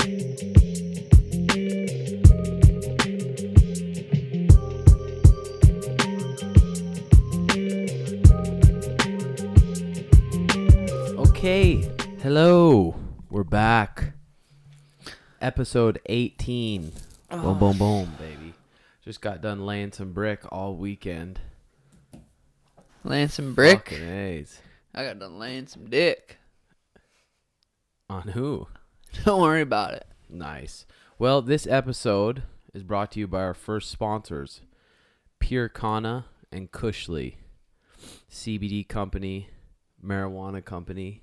Okay, hello, we're back. Episode 18. Boom, boom, boom, baby. Just got done laying some brick all weekend. Laying some brick? Fucking A's. I got done laying some dick. On who? Don't worry about it. Nice. Well, this episode is brought to you by our first sponsors, Pure Kana and Cushley. CBD company, marijuana company.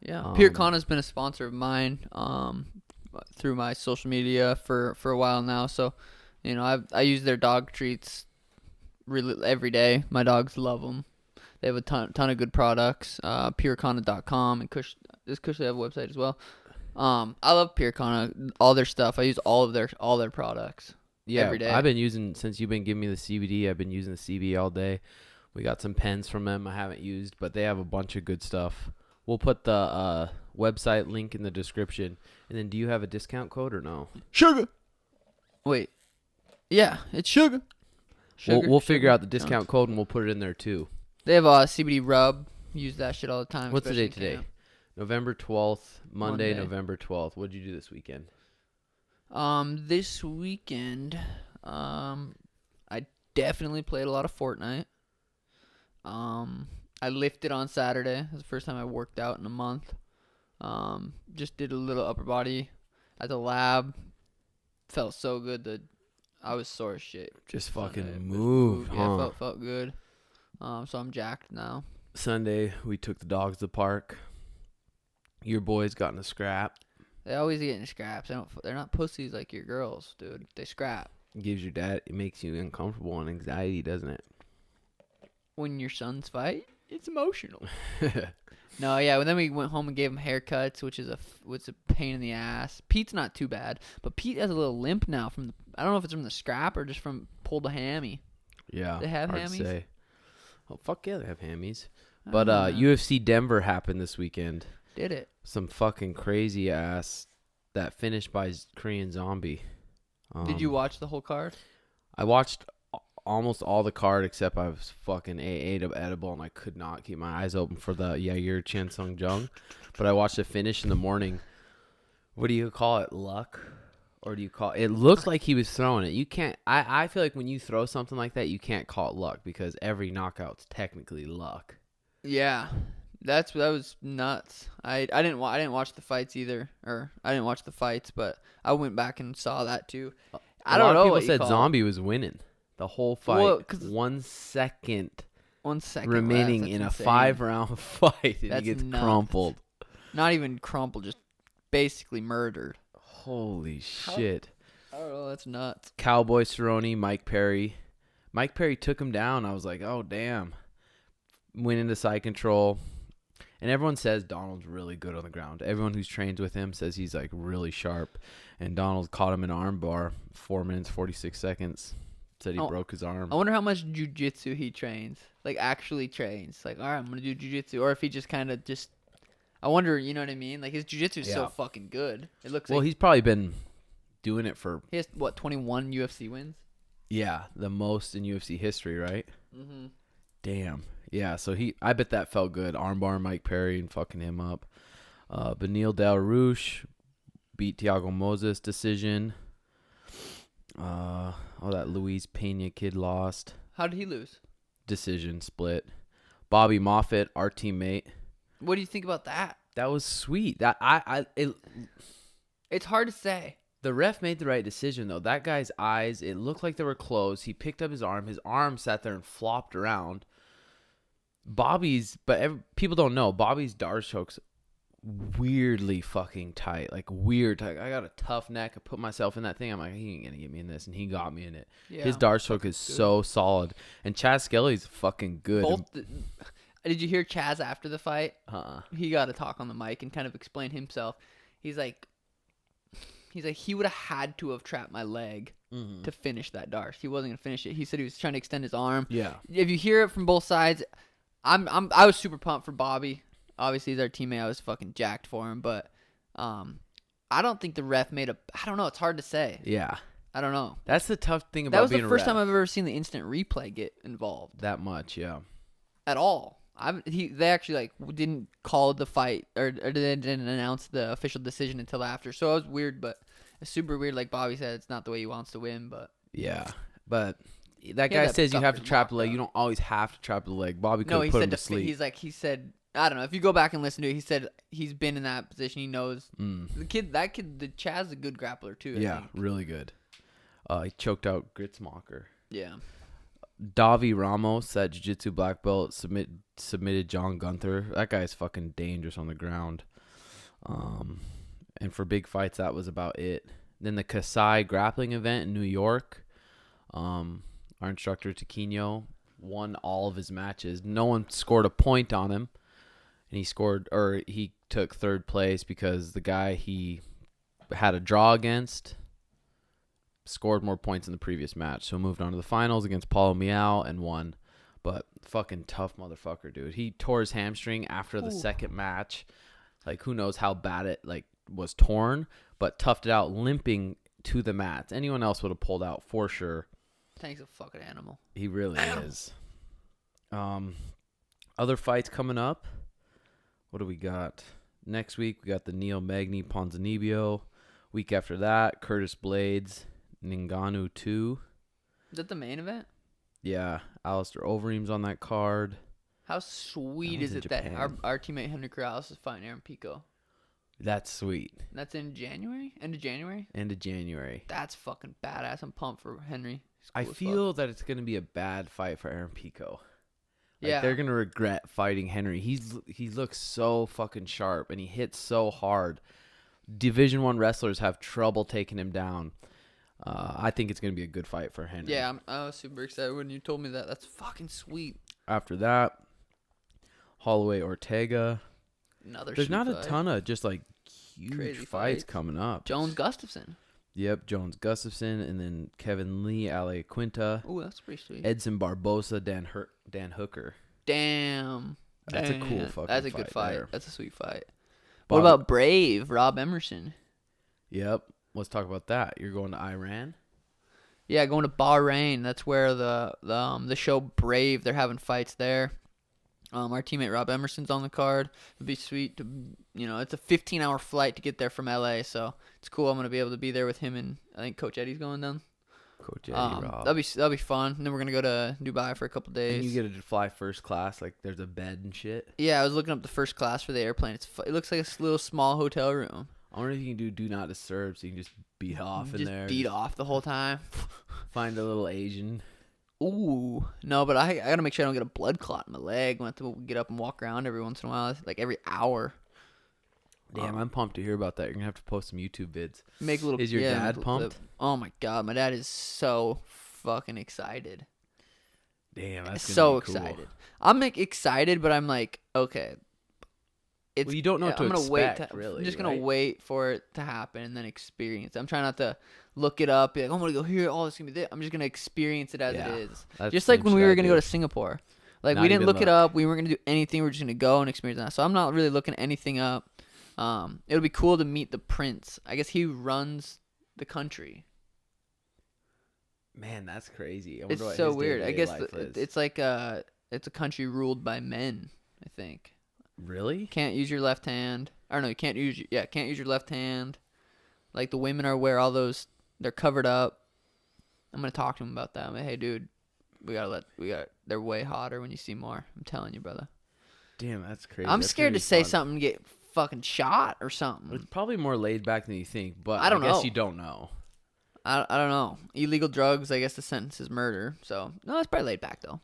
Yeah, Pure Kana's been a sponsor of mine through my social media for a while now. So, you know, I use their dog treats really every day. My dogs love them. They have a ton of good products. PureKana.com and does Cushley have a website as well? I love Pure Kana, all their stuff. I use all their products. Yeah, every day. I've been using, since you've been giving me the CBD, I've been using the CBD all day. We got some pens from them I haven't used, but they have a bunch of good stuff. We'll put the website link in the description. And then do you have a discount code or no? Sugar. Wait. Yeah, it's sugar. We'll figure out the discount code and we'll put it in there too. They have a CBD rub. Use that shit all the time. What's the especially date today? camp. November 12th, Monday, November 12th. What did you do this weekend? This weekend, I definitely played a lot of Fortnite. I lifted on Saturday. It was the first time I worked out in a month. Just did a little upper body at the lab. Felt so good. I was sore as shit. Just fucking moved, huh? Yeah, felt good. So I'm jacked now. Sunday, we took the dogs to the park. Your boys got in a scrap. They always get in scraps. They're not pussies like your girls, dude. They scrap. It makes you uncomfortable and anxiety, doesn't it? When your sons fight, it's emotional. No, yeah. Well, then we went home and gave him haircuts, which is a pain in the ass. Pete's not too bad, but Pete has a little limp now I don't know if it's from the scrap or just from pulled a hammy. Yeah, they have hard hammies. To say. Oh fuck yeah, they have hammies. But UFC Denver happened this weekend. Did it? Some fucking crazy ass that finished by Korean Zombie. Did you watch the whole card? I watched almost all the card except I was fucking ate an edible and I could not keep my eyes open for the Yair Chan Sung Jung. But I watched the finish in the morning. What do you call it? Luck? Or do you call it? It looked like he was throwing it. You can't. I feel like when you throw something like that, you can't call it luck because every knockout's technically luck. Yeah, that was nuts. I didn't watch the fights either, or I didn't watch the fights, but I went back and saw that too. I don't know. People said Zombie was winning the whole fight. Well, 1 second. 1 second remaining left. in That's a insane. 5-round fight, and That's he gets nuts. crumpled. Not even crumpled, just basically murdered. Holy shit. I don't know, that's nuts. Cowboy Cerrone, Mike Perry. Mike Perry took him down. I was like, oh, damn. Went into side control. And everyone says Donald's really good on the ground. Everyone who's trained with him says he's, like, really sharp. And Donald caught him in an arm bar, 4 minutes, 46 seconds. Said he broke his arm. I wonder how much jiu-jitsu he trains. Like, actually trains. Like, all right, I'm going to do jiu-jitsu. Or if he just kind of just... I wonder, you know what I mean? Like, his jiu-jitsu is so fucking good. It looks well, he's probably been doing it for... He has, 21 UFC wins? Yeah, the most in UFC history, right? Mm-hmm. Damn. Yeah, so I bet that felt good. Armbar Mike Perry and fucking him up. Beneil Dell'Rouge beat Thiago Moses decision. That Luis Pena kid lost. How did he lose? Decision split. Bobby Moffitt, our teammate. What do you think about that? That was sweet. It's hard to say. The ref made the right decision, though. That guy's eyes, it looked like they were closed. He picked up his arm. His arm sat there and flopped around. People don't know, Bobby's Darshok's weirdly fucking tight. Like, weird tight. I got a tough neck. I put myself in that thing. I'm like, he ain't going to get me in this. And he got me in it. Yeah, his Darshok is good. So solid. And Chaz Skelly's fucking good. Did you hear Chaz after the fight? Uh-uh. He got to talk on the mic and kind of explain himself. He's like, he would have had to have trapped my leg to finish that Darsh. He wasn't going to finish it. He said he was trying to extend his arm. Yeah. If you hear it from both sides, I was super pumped for Bobby. Obviously, he's our teammate. I was fucking jacked for him, but I don't think the ref made a. I don't know. It's hard to say. Yeah. I don't know. That's the tough thing about That was being the a first ref. time I've ever seen the instant replay get involved. That much, yeah. At all. They actually like didn't call the fight or they didn't announce the official decision until after. So it was weird, but it's super weird. Like Bobby said, it's not the way he wants to win, but Yeah, but that guy says you have to trap the leg. You don't always have to trap the leg. Bobby could have put him to sleep. He said, I don't know. If you go back and listen to it, he said he's been in that position. He knows the Chaz's a good grappler too. I think. Really good. He choked out Gritzmacher. Yeah. Davi Ramos, that jiu-jitsu black belt, submitted John Gunther. That guy's fucking dangerous on the ground. And for big fights, that was about it. Then the Kasai grappling event in New York. Our instructor, Taquino, won all of his matches. No one scored a point on him. And he took third place because the guy he had a draw against scored more points in the previous match. So moved on to the finals against Paulo Miao and won. But fucking tough motherfucker, dude. He tore his hamstring after the second match. Like, who knows how bad it was torn, but toughed it out, limping to the mats. Anyone else would have pulled out for sure. Tank's a fucking animal. He really is. Other fights coming up. What do we got? Next week, we got the Neil Magny Ponzinibbio. Week after that, Curtis Blades, Ngannou 2. Is that the main event? Yeah, Alistair Overeem's on that card. How sweet is it that our teammate Henry Corrales is fighting Aaron Pico? That's sweet. That's in January? End of January? End of January. That's fucking badass. I'm pumped for Henry. I feel that it's going to be a bad fight for Aaron Pico. Yeah. They're going to regret fighting Henry. He looks so fucking sharp, and he hits so hard. Division I wrestlers have trouble taking him down. I think it's going to be a good fight for Henry. Yeah, I was super excited when you told me that. That's fucking sweet. After that, Holloway Ortega. There's not a ton of just like huge crazy fights coming up. Jones Gustafson. Yep, Jones Gustafson, and then Kevin Lee, Ale Quinta. Ooh, that's pretty sweet. Edson Barbosa, Dan Hooker. Damn. That's a cool fucking fight. That's a good fight. There. That's a sweet fight. What about Brave, Rob Emerson? Yep. Let's talk about that. You're going to Iran? Yeah, going to Bahrain. That's where the show Brave, they're having fights there. Our teammate Rob Emerson's on the card. It'd be sweet to, it's a 15-hour flight to get there from LA, so it's cool. I'm gonna be able to be there with him, and I think Coach Eddie's going down. Coach Eddie, Rob. That'll be fun. And then we're gonna go to Dubai for a couple days. And you get to fly first class, like there's a bed and shit. Yeah, I was looking up the first class for the airplane. It looks like a little small hotel room. I wonder if you can do not disturb, so you can just beat off in there. Beat off the whole time. Find a little Asian. Ooh, no, but I gotta make sure I don't get a blood clot in my leg. I have to get up and walk around every once in a while, like every hour. Damn, I'm pumped to hear about that. You're gonna have to post some YouTube vids. Make a little. Is your dad pumped? Oh my god, my dad is so fucking excited. Damn, that's so cool. excited. I'm excited, but I'm like, okay. Well, you don't know what to expect, really. I'm just gonna wait for it to happen and then experience it. I'm trying not to look it up. Be like, I'm gonna go here. Oh, it's gonna be this. I'm just gonna experience it as it is. Just like when we were gonna go to Singapore. Like we didn't look it up. We weren't gonna do anything. We're just gonna go and experience that. So I'm not really looking anything up. It'll be cool to meet the prince. I guess he runs the country. Man, that's crazy. It's so weird. I guess it's like it's a country ruled by men, I think. Really? Can't use your left hand. I don't know. Can't use your left hand. Like the women wear all those. They're covered up. I'm gonna talk to him about that. I'm like, hey, dude, they're way hotter when you see more. I'm telling you, brother. Damn, that's crazy. I'm scared to say something and get fucking shot or something. It's probably more laid back than you think, but I guess you don't know. I don't know. Illegal drugs. I guess the sentence is murder. So no, it's probably laid back though.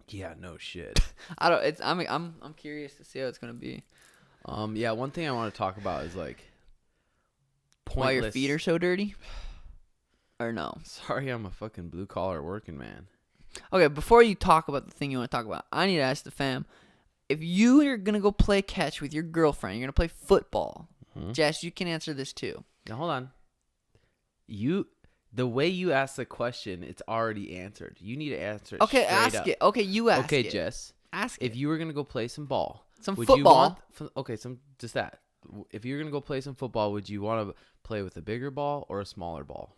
Yeah, no shit. I'm curious to see how it's gonna be. Yeah, one thing I want to talk about is like pointless. Why your feet are so dirty? Or no? Sorry, I'm a fucking blue collar working man. Okay, before you talk about the thing you want to talk about, I need to ask the fam: if you are gonna go play catch with your girlfriend, you're gonna play football. Jess, you can answer this too. Now hold on. The way you ask the question, it's already answered. You need to answer it. Okay, ask it. Okay, you ask it. Okay, Jess. Ask it. If you were gonna go play some ball, some would football. just that. If you're gonna go play some football, would you want to play with a bigger ball or a smaller ball?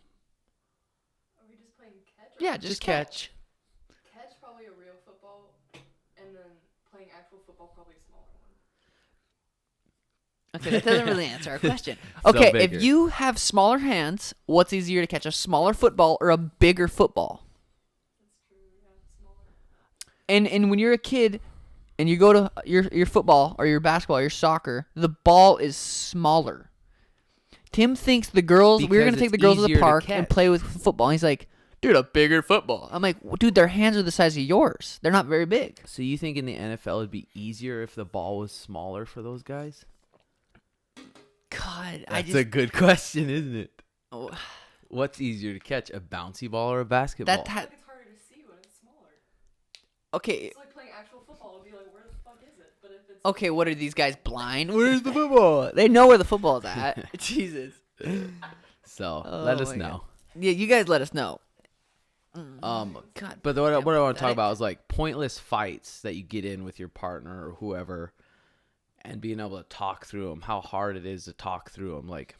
Are we just playing catch? Yeah, just catch. Catch, probably a real football, and then playing actual football, probably a smaller one. Okay, that doesn't really answer our question. So Okay, bigger. if you have smaller hands, what's easier to catch, a smaller football or a bigger football? That's true. Yeah, smaller. And when you're a kid and you go to your football or your basketball or your soccer, the ball is smaller. Tim thinks we were going Because to take it's the girls to the easier to park and catch. play with football. And he's like, dude, a bigger football. I'm like, dude, their hands are the size of yours. They're not very big. So you think in the NFL it'd be easier if the ball was smaller for those guys? God, That's a good question, isn't it? Oh, What's easier to catch, a bouncy ball or a basketball? I feel like it's harder to see when it's smaller. okay. It's like playing actual football. It'll be like, where the fuck is it? But if it's Okay, what are these guys blind? Where's the football? They know where the football's at. Jesus. So Oh let us my know. Yeah, you guys let us know. God, but what I want to talk about is like pointless fights that you get in with your partner or whoever, and being able to talk through them. How hard it is to talk through them. Like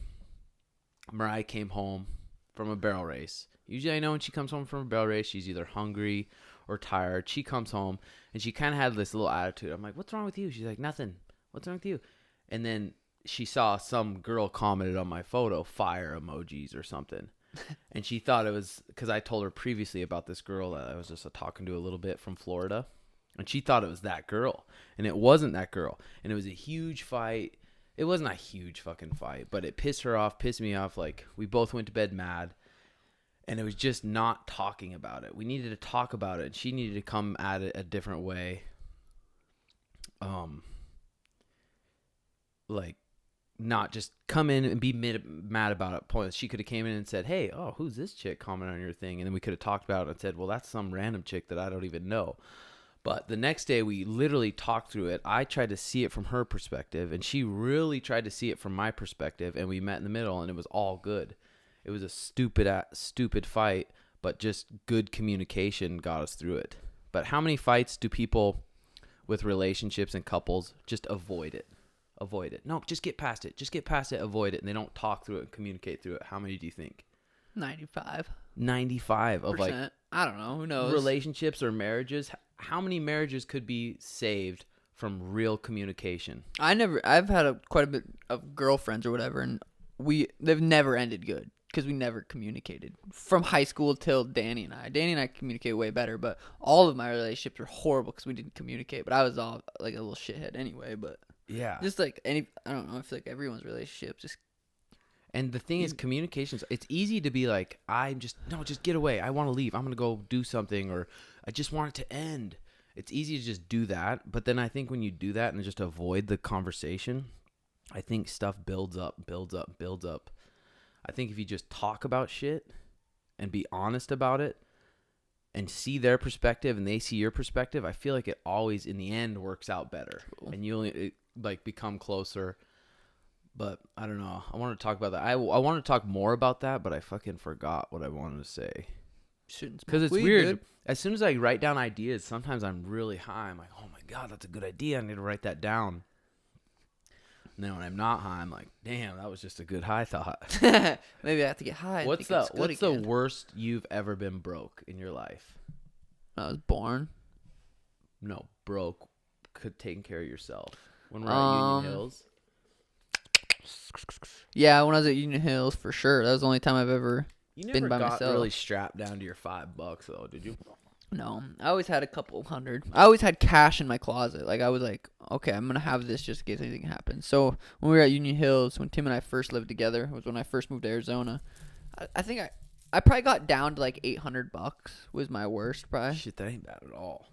Mariah came home from a barrel race. Usually, I know when she comes home from a barrel race, she's either hungry or tired. She comes home and she kind of had this little attitude. I'm like, "What's wrong with you?" She's like, "Nothing. What's wrong with you?" And then she saw some girl commented on my photo, fire emojis or something. And she thought it was because I told her previously about this girl that I was just talking to a little bit from Florida. And she thought it was that girl. And it wasn't that girl. And it was a huge fight. It wasn't a huge fucking fight, but it pissed her off, pissed me off. Like, we both went to bed mad. And it was just not talking about it. We needed to talk about it. And she needed to come at it a different way. Like, not just come in and be mad about it. Point. She could have came in and said, "Hey, oh, who's this chick commenting on your thing?" And then we could have talked about it and said, "Well, that's some random chick that I don't even know." But the next day, we literally talked through it. I tried to see it from her perspective, and she really tried to see it from my perspective, and we met in the middle, and it was all good. It was a stupid fight, but just good communication got us through it. But how many fights do people with relationships and couples just avoid it? Avoid it. No, just get past it. Just get past it. Avoid it. And they don't talk through it and communicate through it. How many do you think? 95. 95 of like I don't know. Who knows? relationships or marriages. How many marriages could be saved from real communication? I've had quite a bit of girlfriends or whatever, and they've never ended good because we never communicated from high school till Danny and I. Danny and I communicate way better, but all of my relationships were horrible because we didn't communicate. But I was all like a little shithead anyway. But Yeah. just like I don't know. I feel like everyone's relationship just. And the thing is, communications, it's easy to be like, just get away. I want to leave. I'm going to go do something, or I just want it to end. It's easy to just do that. But then I think when you do that and just avoid the conversation, I think stuff builds up. I think if you just talk about shit and be honest about it and see their perspective and they see your perspective, I feel like it always, in the end, works out better. Cool. And you only become closer. But I don't know. I want to talk about that. I want to talk more about that, but I fucking forgot what I wanted to say. Because it's weird. Dude. As soon as I write down ideas, sometimes I'm really high. I'm like, oh my God, that's a good idea. I need to write that down. And then when I'm not high, I'm like, damn, that was just a good high thought. Maybe I have to get high. What's the worst you've ever been broke in your life? When I was born. No, broke. Taking care of yourself. When we're at Union Hills. Yeah, when I was at Union Hills, for sure. That was the only time I've ever been by myself. You never got really strapped down to your $5 though, did you? No, I always had a couple hundred. I always had cash in my closet. Like I was like, okay, I'm gonna have this just in case anything happens. So when we were at Union Hills, when Tim and I first lived together, was when I first moved to Arizona. I think I probably got down to like $800 was my worst probably. Shit, that ain't bad at all.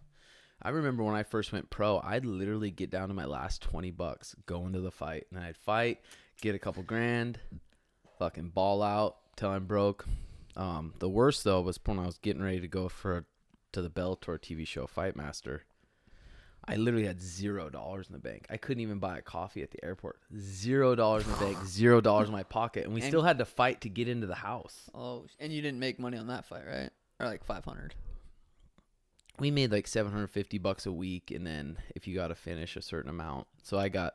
I remember when I first went pro, I'd literally get down to my last $20 go into the fight. And I'd fight, get a couple grand, fucking ball out till I'm broke. The worst, though, was when I was getting ready to go to the Bellator TV show Fight Master. I literally had $0 in the bank. I couldn't even buy a coffee at the airport. $0 in the bank, $0 in my pocket. And we still had to fight to get into the house. Oh, and you didn't make money on that fight, right? Or like 500? We made like $750 a week, and then if you got to finish a certain amount. So I got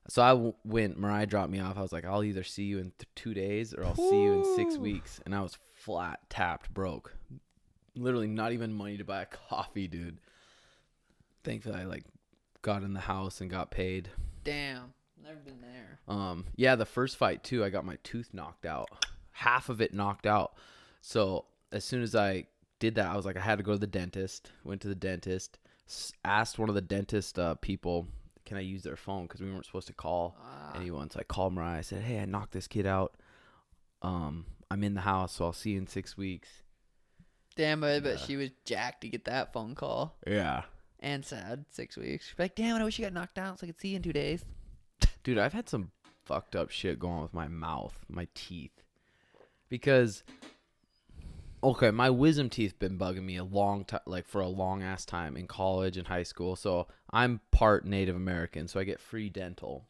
So I went. Mariah dropped me off. I was like, I'll either see you in 2 days or I'll see you in 6 weeks. And I was flat, tapped, broke. Literally not even money to buy a coffee, dude. Thankfully, I like got in the house and got paid. Damn, never been there. Yeah, the first fight too, I got my tooth knocked out. Half of it knocked out. So as soon as I did that, I was like, I had to go to the dentist. Went to the dentist. Asked one of the dentist people, can I use their phone? Because we weren't supposed to call anyone. So I called Mariah. I said, hey, I knocked this kid out. I'm in the house, so I'll see you in 6 weeks. Damn, I bet she was jacked to get that phone call. Yeah. And sad. 6 weeks. She'd be like, damn, I wish you got knocked out so I could see you in 2 days. Dude, I've had some fucked up shit going on with my mouth, my teeth. Because, okay, my wisdom teeth been bugging me a long time, like for a long ass time in college and high school. So I'm part Native American, so I get free dental.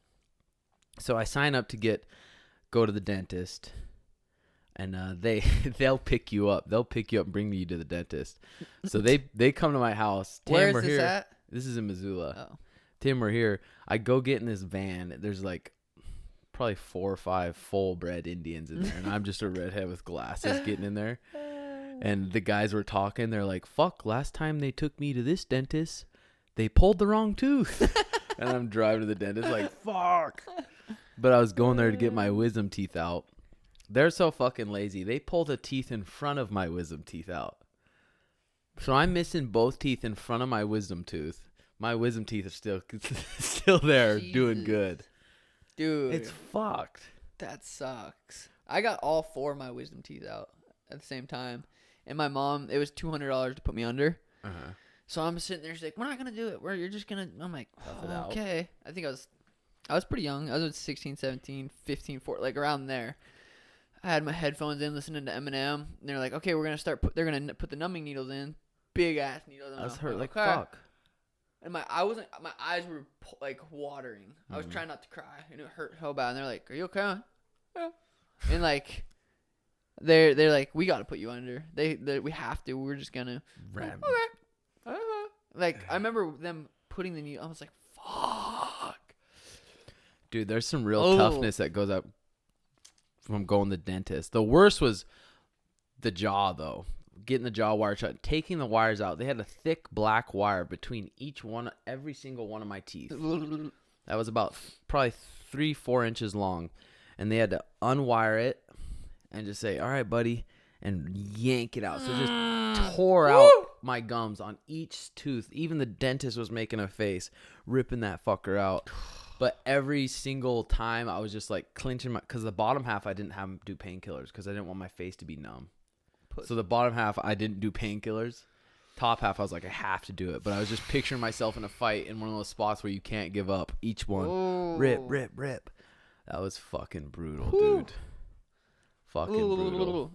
So I sign up to go to the dentist, and they'll pick you up. They'll pick you up and bring you to the dentist. So they come to my house. Tim, Where is we're this here. at? This is in Missoula. Oh. Tim, we're here. I go get in this van. There's like probably 4 or 5 full-bred Indians in there, and I'm just a redhead with glasses getting in there. And the guys were talking. They're like, fuck, last time they took me to this dentist, they pulled the wrong tooth. And I'm driving to the dentist like, fuck. But I was going there to get my wisdom teeth out. They're so fucking lazy. They pulled a teeth in front of my wisdom teeth out. So I'm missing both teeth in front of my wisdom tooth. My wisdom teeth are still there, doing good. Dude. It's fucked. That sucks. I got all 4 of my wisdom teeth out at the same time. And my mom, it was $200 to put me under. Uh-huh. So I'm sitting there, she's like, we're not going to do it. You're just going to, I'm like, Tough it out. okay. I think I was pretty young. I was 16, 17, 15, 14, like around there. I had my headphones in listening to Eminem. And they're like, okay, we're going to they're going to put the numbing needles in. Big ass needles. That's hurt like okay. fuck. And my eyes were like watering. I was trying not to cry, and it hurt so bad. And they're like, "Are you okay?" Yeah. And like, they're like, "We got to put you under. We have to. We're just gonna." Ram. Okay. Like I remember them putting the needle. I was like, "Fuck." Dude, there's some real toughness that goes up from going to the dentist. The worst was the jaw, though. Getting the jaw wire shut, taking the wires out. They had a thick black wire between every single one of my teeth. That was about probably 3-4 inches long. And they had to unwire it and just say, all right, buddy, and yank it out. So it just tore out my gums on each tooth. Even the dentist was making a face, ripping that fucker out. But every single time I was just like clenching because the bottom half I didn't have them do painkillers because I didn't want my face to be numb. So the bottom half, I didn't do painkillers. Top half, I was like, I have to do it. But I was just picturing myself in a fight in one of those spots where you can't give up. Each one, rip, rip, rip. That was fucking brutal, dude. Fucking brutal.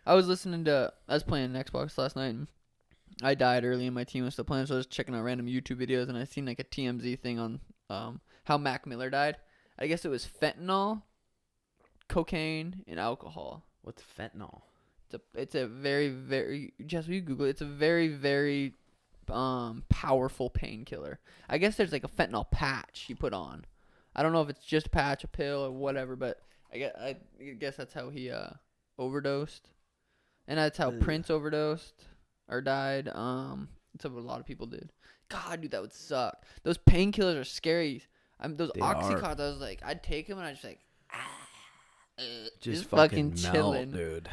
I was playing Xbox last night, and I died early, and my team was still playing, so I was checking out random YouTube videos, and I seen like a TMZ thing on how Mac Miller died. I guess it was fentanyl, cocaine, and alcohol. What's fentanyl? It's a very, very, just you Google it, it's a very, very powerful painkiller. I guess there's like a fentanyl patch you put on. I don't know if it's just a patch, a pill, or whatever, but I guess that's how he overdosed. And that's how Prince overdosed or died. That's what a lot of people did. God, dude, that would suck. Those painkillers are scary. Those Oxycontin, I was like, I'd take them and I'd just like, just fucking melt, chilling. Dude.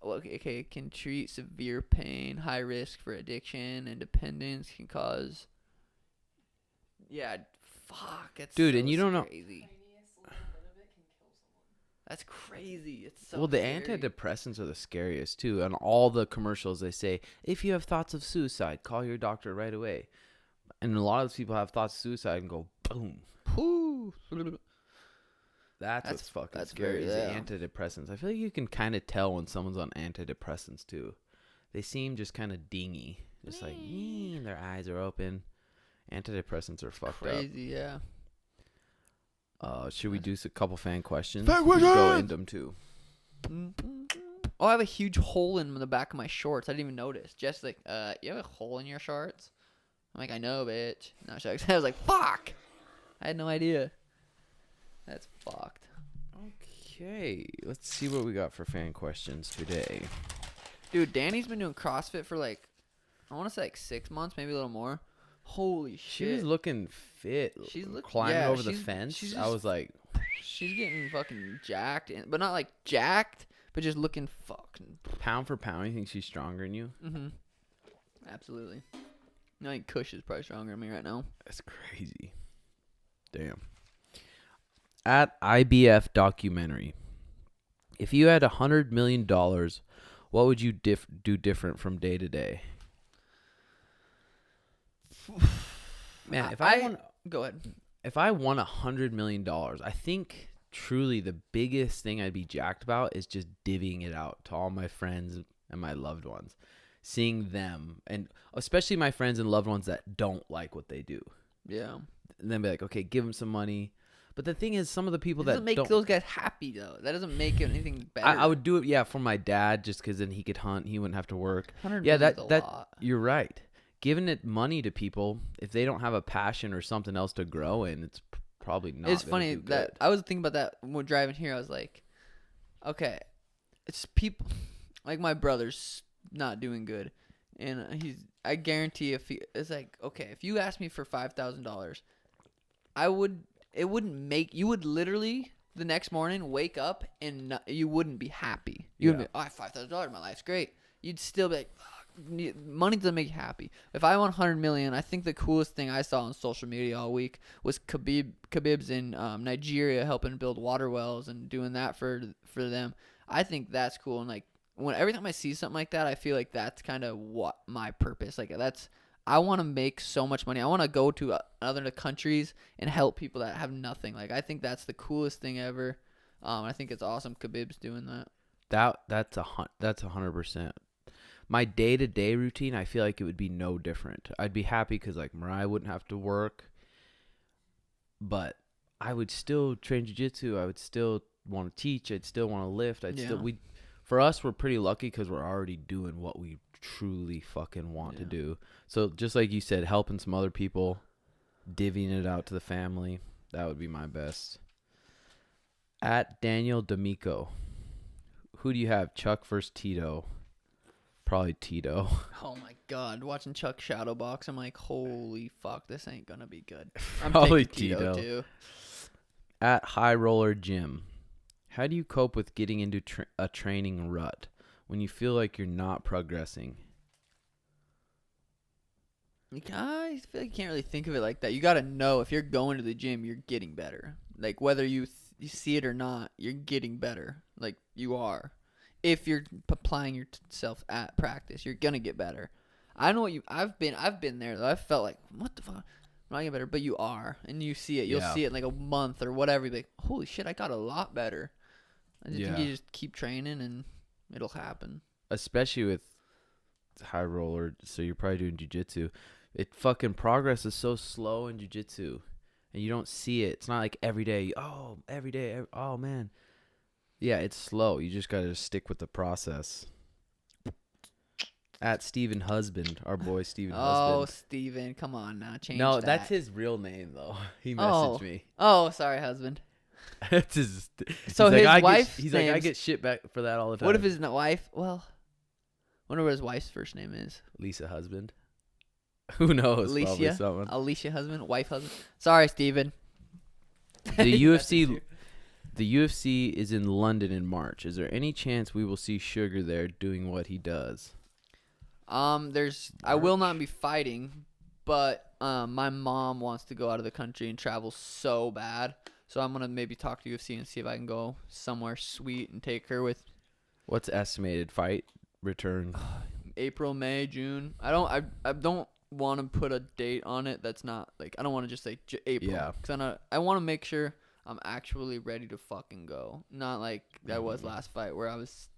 Okay, it can treat severe pain, high risk for addiction and dependence, can cause. Yeah, fuck. It's dude, so and you don't know. Crazy. That's crazy. It's so. Well, the scary. antidepressants are the scariest too. On all the commercials, they say, if you have thoughts of suicide, call your doctor right away. And a lot of people have thoughts of suicide and go boom. Pooh. That's what's fucking scary. Is the antidepressants. I feel like you can kind of tell when someone's on antidepressants too. They seem just kind of dingy, just like their eyes are open. Antidepressants are fucked up. Crazy, yeah. Should we do a couple fan questions? Fan questions! Go into them too. Oh, I have a huge hole in the back of my shorts. I didn't even notice. Jess like, you have a hole in your shorts? I'm like, I know, bitch. No, I was like, fuck. I had no idea. That's fucked. Okay, let's see what we got for fan questions today. Dude, Danny's been doing CrossFit for like, I want to say like 6 months, maybe a little more. Holy shit. She was looking fit. She's climbing over the fence. I was like, she's getting fucking jacked, but not like jacked, but just looking fucking. Pound for pound, you think she's stronger than you? Mm-hmm. Absolutely. I think Kush is probably stronger than me right now. That's crazy. Damn. At IBF documentary, if you had $100 million, what would you do different from day to day? Man, go ahead. If I won $100 million, I think truly the biggest thing I'd be jacked about is just divvying it out to all my friends and my loved ones. Seeing them, and especially my friends and loved ones that don't like what they do. Yeah. And then be like, okay, give them some money. But the thing is, some of the people that doesn't make those guys happy, though. That doesn't make anything better. I would do it, yeah, for my dad, just because then he could hunt. He wouldn't have to work. 100 Yeah, that lot. You're right. Giving it money to people, if they don't have a passion or something else to grow in, it's probably not. It's funny that I was thinking about that when we're driving here. I was like, okay, it's people like my brother's not doing good, and I guarantee it's like, okay, if you asked me for $5,000, it wouldn't make, you would literally the next morning wake up and you wouldn't be happy. You would be, oh, I have $5,000, my life's great. You'd still be like, money doesn't make you happy. If I won 100 million, I think the coolest thing I saw on social media all week was Khabib's in Nigeria helping build water wells and doing that for them. I think that's cool, and like every time I see something like that, I feel like that's kind of what my purpose. Like I want to make so much money. I want to go to other countries and help people that have nothing. Like I think that's the coolest thing ever. I think it's awesome Khabib's doing that. That's 100%. My day-to-day routine, I feel like it would be no different. I'd be happy because, like, Mariah wouldn't have to work. But I would still train jiu-jitsu. I would still want to teach. I'd still want to lift. For us, we're pretty lucky because we're already doing what we truly fucking want to do. So, just like you said, helping some other people, divvying it out to the family, that would be my best. At Daniel D'Amico, who do you have, Chuck versus Tito? Probably Tito. Oh my god, watching Chuck shadowbox, I'm like, holy fuck, this ain't gonna be good. I'm Probably taking Tito too. At High Roller Gym, how do you cope with getting into a training rut when you feel like you're not progressing? I feel like you can't really think of it like that. You gotta know if you're going to the gym, you're getting better. Like whether you see it or not, you're getting better. Like you are. If you're applying yourself at practice, you're gonna get better. I know I've been there though. I've felt like, what the fuck? I'm not getting better, but you are, and you see it. You'll see it in like a month or whatever. You'll be like, holy shit, I got a lot better. I just think you just keep training and it'll happen. Especially with high roller, so you're probably doing jiu-jitsu. It fucking progress is so slow in jiu-jitsu, and you don't see it. It's not like every day. Oh, every day. Oh man. Yeah, it's slow. You just gotta stick with the process. At Steven Husband, our boy Steven Husband. Oh, Steven, come on now, change No, that. that's his real name though. He messaged me. Oh, sorry, husband. That's his. So his wife. He's like, I get shit back for that all the time. What if his wife? Well, I wonder what his wife's first name is. Lisa Husband. Who knows? Alicia Husband, wife husband. Sorry, Steven. The UFC. The UFC is in London in March. Is there any chance we will see Sugar there doing what he does? I will not be fighting, but my mom wants to go out of the country and travel so bad. So I'm gonna maybe talk to UFC and see if I can go somewhere sweet and take her with. What's estimated fight return? April, May, June. I don't want to put a date on it. That's not like I don't want to just say April. Yeah. Because I want to make sure I'm actually ready to fucking go. Not like I was last fight where I was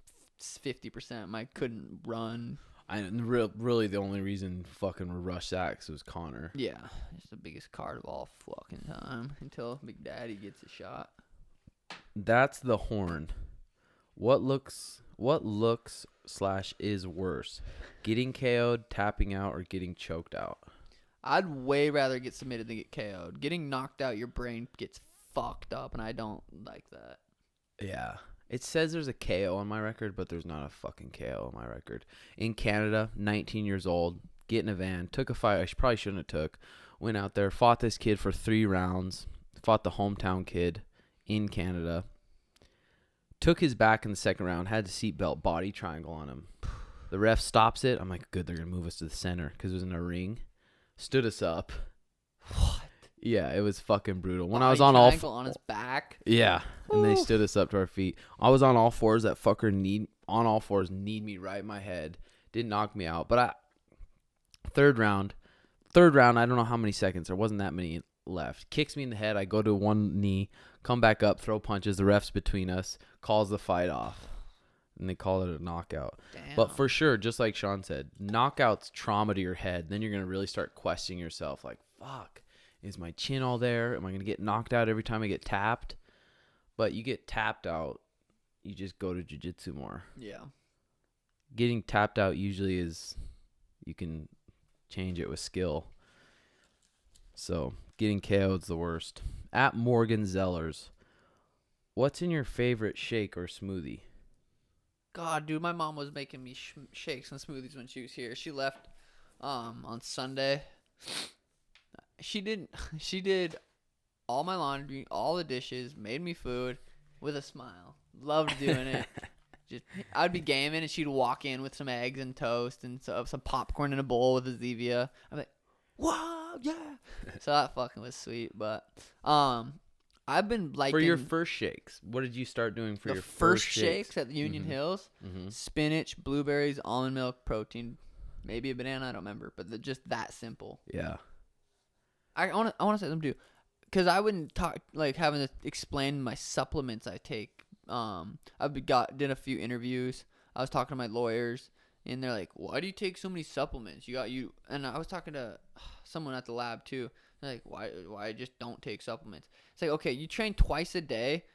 50%. I couldn't run. Really, the only reason fucking we rushed that was Connor. Yeah, it's the biggest card of all fucking time until Big Daddy gets a shot. That's the horn. What looks / is worse, getting KO'd, tapping out, or getting choked out? I'd way rather get submitted than get KO'd. Getting knocked out, your brain gets fucked up, and I don't like that. Yeah. It says there's a KO on my record, but there's not a fucking KO on my record. In Canada, 19 years old, get in a van, took a fight I probably shouldn't have took. Went out there, fought this kid for 3 rounds, fought the hometown kid in Canada. Took his back in the second round, had the seatbelt body triangle on him. The ref stops it. I'm like, good, they're going to move us to the center because it was in a ring. Stood us up. What? Yeah, it was fucking brutal. When I Body was on triangle on his back. Yeah, and they stood us up to our feet. I was on all fours. That fucker need me right in my head. Didn't knock me out. But third round, I don't know how many seconds. There wasn't that many left. Kicks me in the head. I go to one knee, come back up, throw punches. The ref's between us, calls the fight off. And they call it a knockout. Damn. But for sure, just like Sean said, knockouts trauma to your head. Then you're going to really start questioning yourself like, fuck, is my chin all there? Am I going to get knocked out every time I get tapped? But you get tapped out, you just go to jiu-jitsu more. Yeah. Getting tapped out usually is, you can change it with skill. So getting KO'd is the worst. At Morgan Zellers, what's in your favorite shake or smoothie? God, dude, my mom was making me shakes and smoothies when she was here. She left on Sunday. She did all my laundry, all the dishes, made me food with a smile. Loved doing it. I'd be gaming and she'd walk in with some eggs and toast and some popcorn in a bowl with a Zevia. I'm like, "Whoa, yeah!" So that fucking was sweet. But I've been liking For your first shakes, what did you start doing for the your first shakes at the Union Mhm. Hills? Mm-hmm. Spinach, blueberries, almond milk, protein, maybe a banana. I don't remember, but they're just that simple. Yeah. I want to say them too, because I wouldn't talk like having to explain my supplements I take. Did a few interviews. I was talking to my lawyers, and they're like, "Why do you take so many supplements? And I was talking to someone at the lab too. They're like, "Why I just don't take supplements?" It's like, okay, you train twice a day.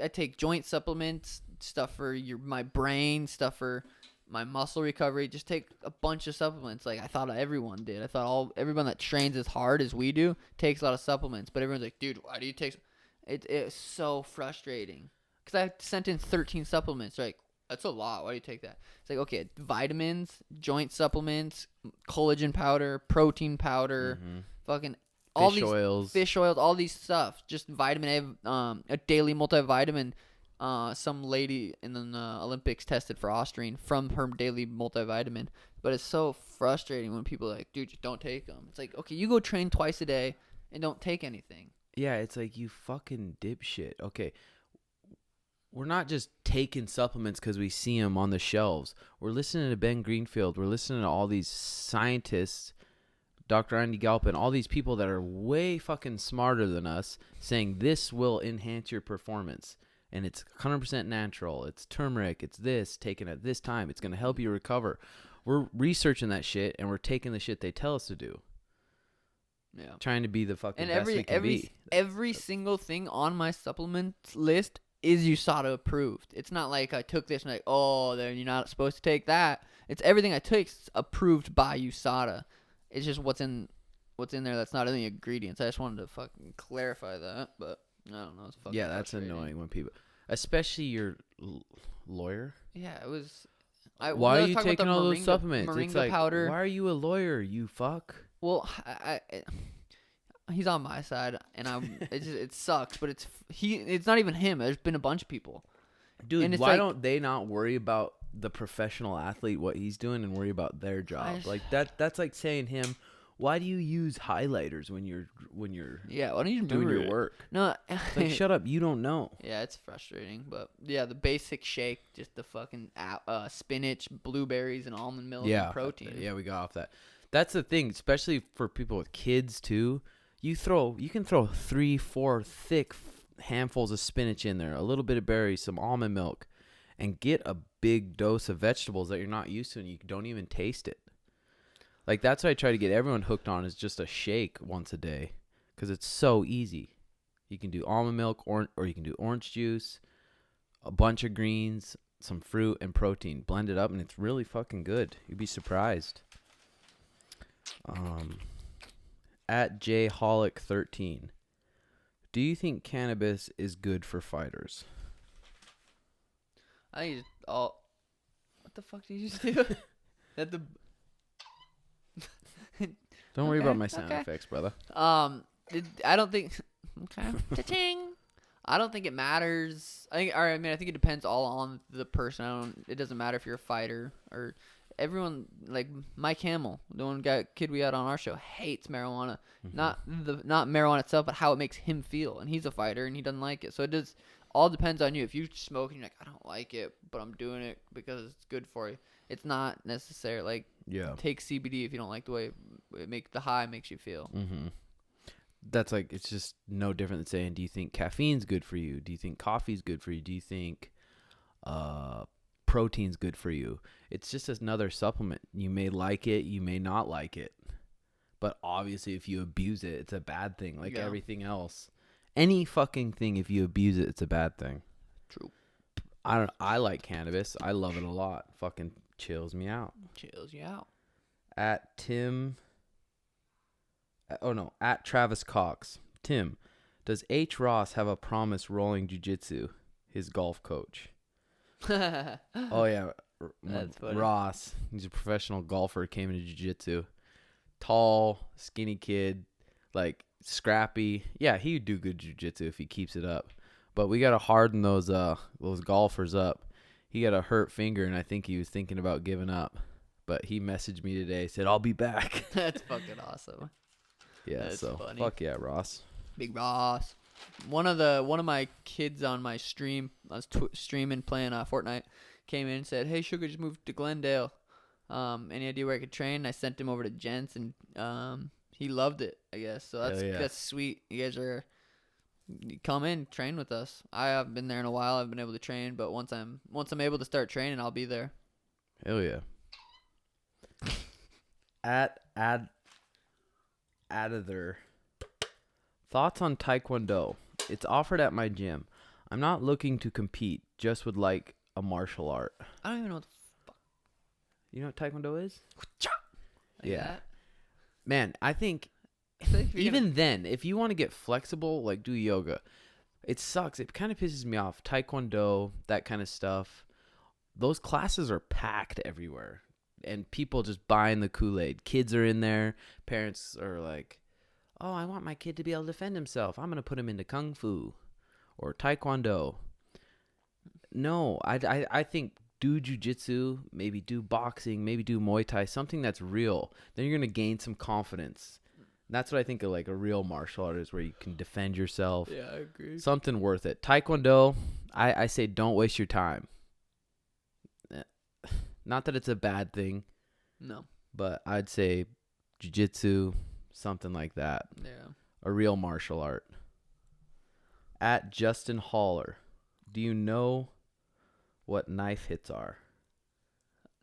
I take joint supplements, stuff for my brain, stuff for my muscle recovery. Just take a bunch of supplements. Like I thought everyone did. I thought everyone that trains as hard as we do takes a lot of supplements. But everyone's like, dude, why do you take? It's so frustrating because I sent in 13 supplements. They're like, that's a lot. Why do you take that? It's like, okay, vitamins, joint supplements, collagen powder, protein powder, fucking all Fish oils. fish oils, all these stuff. Just vitamin A, a daily multivitamin. Some lady in the Olympics tested for Osterine from her daily multivitamin. But it's so frustrating when people are like, dude, just don't take them. It's like, okay, you go train twice a day and don't take anything. Yeah, it's like, you fucking dipshit. Okay, we're not just taking supplements because we see them on the shelves. We're listening to Ben Greenfield. We're listening to all these scientists, Dr. Andy Galpin, all these people that are way fucking smarter than us saying this will enhance your performance. And it's 100% natural. It's turmeric. It's this. Taken at this time. It's going to help you recover. We're researching that shit, and we're taking the shit they tell us to do. Yeah. Trying to be the fucking And best we can be. every single thing on my supplement list is USADA approved. It's not like I took this and like, oh, then you're not supposed to take that. It's everything I take is approved by USADA. It's just what's in there that's not in the ingredients. I just wanted to fucking clarify that, but I don't know. It's fucking That's frustrating. annoying when people, especially your lawyer. Yeah, it was. Why are you taking all those moringa, supplements? Moringa It's like, powder. why are you a lawyer, you fuck? Well, he's on my side, and it sucks. But it's not even him. There's been a bunch of people. Dude, And it's why like- don't they not worry about the professional athlete, what he's doing, and worry about their job? Like that's like saying him, why do you use highlighters when you're Yeah, why don't you doing remember your it? work? No, It's like, shut up, you don't know. yeah, it's frustrating, but yeah, the basic shake, just the fucking spinach, blueberries, and almond milk and protein. Yeah, we got off that. That's the thing, especially for people with kids too. You can throw 3-4 thick handfuls of spinach in there, a little bit of berries, some almond milk, and get a big dose of vegetables that you're not used to, and you don't even taste it. Like, that's what I try to get everyone hooked on, is just a shake once a day, because it's so easy. You can do almond milk, or you can do orange juice, a bunch of greens, some fruit, and protein. Blend it up, and it's really fucking good. You'd be surprised. At jhollick13, Do you think cannabis is good for fighters? I think it's all. What the fuck did you just do? At the. Don't worry Okay, about my sound okay. effects, brother. I don't think. Okay. Cha-ching. I don't think it matters. I think it depends all on the person. It doesn't matter if you're a fighter or everyone. Like Mike Hamill, the one kid we had on our show, hates marijuana. Not marijuana itself, but how it makes him feel. And he's a fighter and he doesn't like it. So it does all depends on you. If you smoke and you're like, I don't like it, but I'm doing it because it's good for you. It's not necessary. Like take CBD if you don't like the way the high makes you feel. Mm-hmm. That's like, it's just no different than saying, do you think caffeine's good for you? Do you think coffee's good for you? Do you think protein's good for you? It's just another supplement. You may like it, you may not like it. But obviously, if you abuse it, it's a bad thing. Like everything else. Any fucking thing, if you abuse it, it's a bad thing. True. I like cannabis. I love it a lot. Fucking chills me out. Chills you out. At Travis Cox. Tim, does H. Ross have a promise rolling jiu-jitsu? His golf coach. Oh, yeah. That's funny. Ross. He's a professional golfer. Came into jiu-jitsu. Tall, skinny kid. Like, scrappy. Yeah, he would do good jiu-jitsu if he keeps it up. But we got to harden those golfers up. He got a hurt finger, and I think he was thinking about giving up. But he messaged me today, said, I'll be back. That's fucking awesome. Yeah, That's so funny. fuck yeah, Ross. Big Ross. One of my kids on my stream, I was streaming playing Fortnite, came in and said, "Hey, Sugar, just moved to Glendale. Any idea where I could train?" I sent him over to Gents, and he loved it, I guess. So that's sweet. You guys come in, train with us. I haven't been there in a while. I've been able to train, but once I'm able to start training, I'll be there. Hell yeah. Adother. Thoughts on Taekwondo? It's offered at my gym. I'm not looking to compete, just would like a martial art. I don't even know what the fuck. You know what Taekwondo is? Like Yeah. that? Man, I think even then, if you want to get flexible, like do yoga, it sucks. It kind of pisses me off. Taekwondo, that kind of stuff. Those classes are packed everywhere. And people just buying the Kool-Aid. Kids are in there. Parents are like, oh, I want my kid to be able to defend himself. I'm going to put him into Kung Fu or Taekwondo. No, I think do jiu-jitsu, maybe do boxing, maybe do Muay Thai, something that's real. Then you're going to gain some confidence. That's what I think of like a real martial art is, where you can defend yourself. Yeah, I agree. Something worth it. Taekwondo, I say don't waste your time. Not that it's a bad thing. No. But I'd say jiu-jitsu, something like that. Yeah. A real martial art. At Justin Haller, do you know what knife hits are?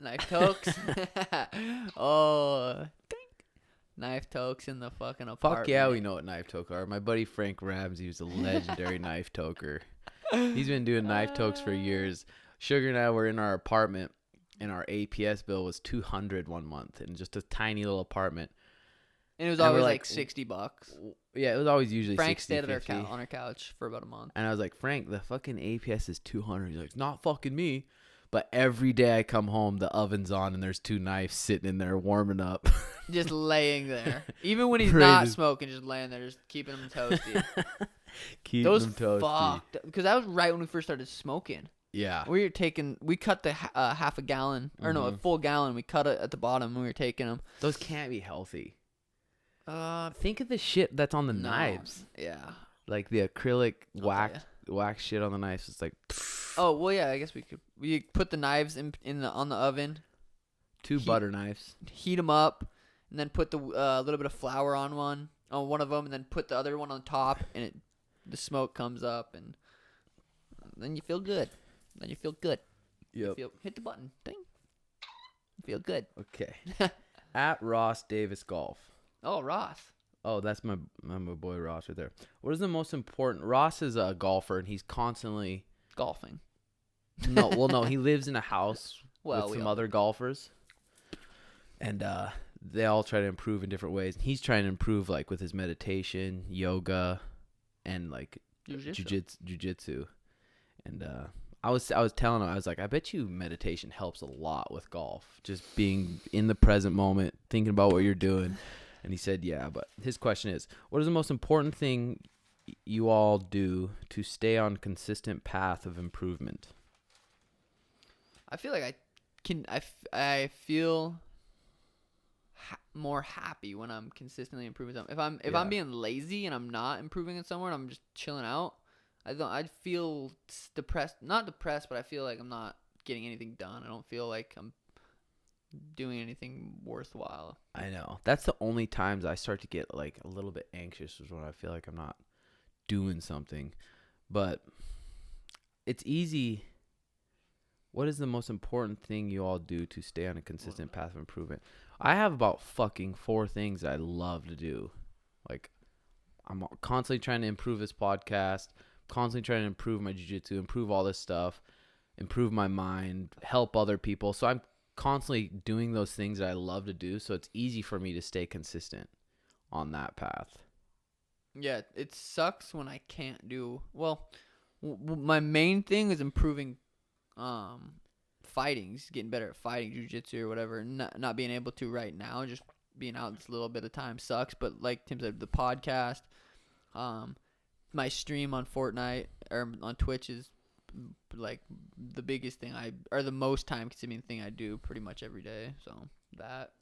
Knife tokes. Oh. Dink. Knife tokes in the fucking apartment. Fuck yeah, we know what knife tokes are. My buddy Frank Ramsey was a legendary knife toker. He's been doing knife tokes for years. Sugar and I were in our apartment, and our APS bill was $200 one month in just a tiny little apartment. And it was And always we're like like, $60. Yeah, it was always usually Frank 60, stayed at 50. on our couch for about a month. And I was like, Frank, the fucking APS is $200. He's like, not fucking me. But every day I come home, the oven's on, and there's two knives sitting in there warming up. Just laying there. Even when he's Ready not to- smoking, just laying there, just keeping them toasty. Keep Those them toasty. fucked. Because that was right when we first started smoking. Yeah. We cut the half a gallon, or no, a full gallon. We cut it at the bottom when we were taking them. Those can't be healthy. Think of the shit that's on the No. knives. Yeah. Like the acrylic I'll tell wax shit on the knives. It's like Oh well, yeah. I guess we put the knives on the oven, two butter knives. heat them up, and then put the little bit of flour on one of them, and then put the other one on top, and the smoke comes up, and then you feel good. Yep. Hit the button. Ding. You feel good. Okay. At Ross Davis Golf. Oh, Ross. Oh, that's my boy Ross right there. What is the most important? Ross is a golfer, and he's constantly Golfing. No, he lives in a house Well, with we some all other golfers, and they all try to improve in different ways. And he's trying to improve like with his meditation, yoga, and like Jiu-jitsu. jujitsu. And I was telling him, I was like, I bet you meditation helps a lot with golf. Just being in the present moment, thinking about what you're doing. And he said, yeah. But his question is, what is the most important thing you all do to stay on consistent path of improvement? I feel like I feel more happy when I'm consistently improving something. If I'm being lazy and I'm not improving in somewhere and I'm just chilling out, I feel depressed. Not depressed, but I feel like I'm not getting anything done. I don't feel like I'm doing anything worthwhile. I know. That's the only times I start to get like a little bit anxious, is when I feel like I'm not doing something. But it's easy. What is the most important thing you all do to stay on a consistent path of improvement? I have about fucking 4 things that I love to do. Like, I'm constantly trying to improve this podcast, constantly trying to improve my jiu-jitsu, improve all this stuff, improve my mind, help other people. So I'm constantly doing those things that I love to do. So it's easy for me to stay consistent on that path. Yeah, it sucks when I can't do well. My main thing is improving fighting, just getting better at fighting jiu-jitsu or whatever. Not being able to right now, just being out this little bit of time sucks. But like Tim said, the podcast, my stream on Fortnite or on Twitch is like the biggest thing or the most time consuming thing I do pretty much every day. So that.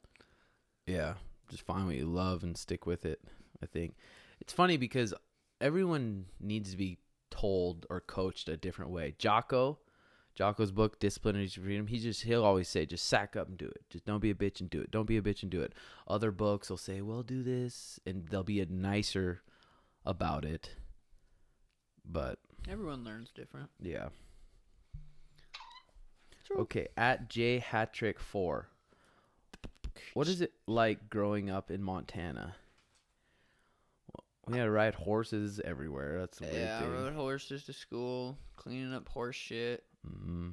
Yeah, just find what you love and stick with it. I think it's funny because everyone needs to be told or coached a different way. Jocko's book, Discipline and Freedom, he'll always say, just sack up and do it. Just don't be a bitch and do it. Don't be a bitch and do it. Other books will say, well, do this, and they'll be nicer about it. But everyone learns different. Yeah. True. Okay, at JHattrick4. What is it like growing up in Montana? We had to ride horses everywhere. That's the weird thing. Yeah, I rode horses to school, cleaning up horse shit. Mm-hmm.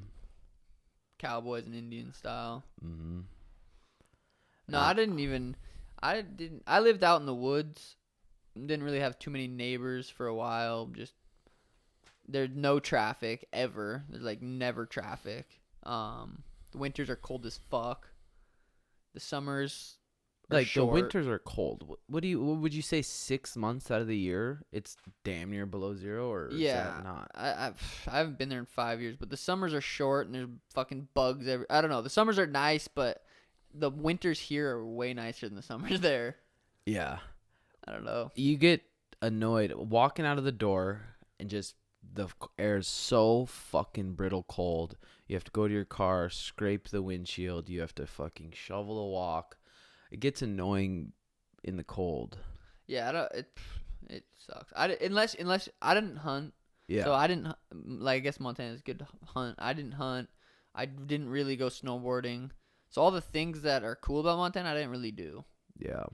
Cowboys and Indian style. Mm-hmm. No, I didn't. I lived out in the woods. Didn't really have too many neighbors for a while. Just there's no traffic ever. There's like never traffic. The winters are cold as fuck. The summers are like short. The winters are cold. What would you say 6 months out of the year it's damn near below zero, or is that not? I haven't been there in 5 years, but the summers are short and there's fucking bugs I don't know. The summers are nice, but the winters here are way nicer than the summers there. Yeah. I don't know. You get annoyed walking out of the door and just the air is so fucking brittle cold. You have to go to your car, scrape the windshield. You have to fucking shovel the walk. It gets annoying in the cold. Yeah, it sucks. Unless I didn't hunt. Yeah. So I didn't like. I guess Montana's good to hunt. I didn't hunt. I didn't really go snowboarding. So all the things that are cool about Montana, I didn't really do. Yeah.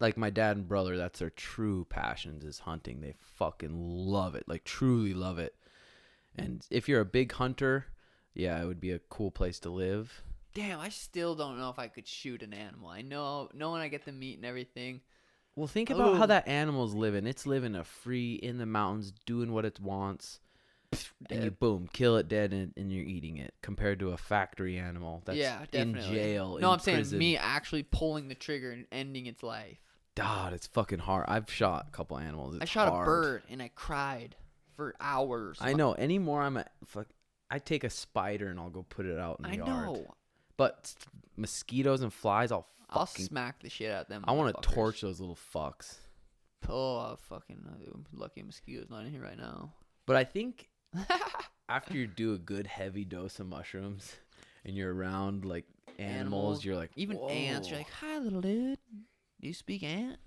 Like my dad and brother, that's their true passions is hunting. They fucking love it. Like truly love it. And if you're a big hunter, yeah, it would be a cool place to live. Damn, I still don't know if I could shoot an animal. I know when I get the meat and everything. Well, think about how that animal's living. It's living a free in the mountains, doing what it wants. And you boom, kill it dead, and you're eating it. Compared to a factory animal that's in jail. No, I'm prison. saying me actually pulling the trigger and ending its life. God, it's fucking hard. I've shot a couple animals. I shot a bird and I cried for hours. I know. Anymore, I take a spider and I'll go put it out in the yard. I know. But mosquitoes and flies, I'll smack the shit out of them. I want to torch those little fucks. Oh, I'm lucky mosquitoes not in here right now. But I think after you do a good heavy dose of mushrooms and you're around like animals, you're like, even whoa. Ants. You're like, hi, little dude. Do you speak ant?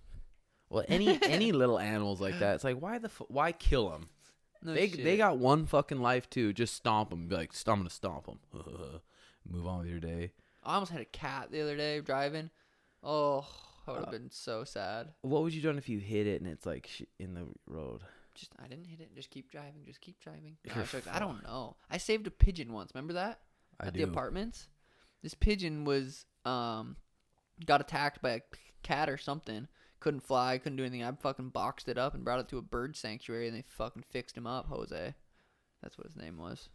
Well, any little animals like that, it's like, why kill them? No they got one fucking life too. Just stomp them. Be like, I'm gonna stomp them. Move on with your day. I almost had a cat the other day driving. Oh, I would have been so sad. What would you done if you hit it and it's like in the road? I didn't hit it. Just keep driving. I don't know. I saved a pigeon once. Remember that? At the apartments. This pigeon was got attacked by a cat or something. couldn't fly, couldn't do anything. I fucking boxed it up and brought it to a bird sanctuary, and they fucking fixed him up. Jose, that's what his name was.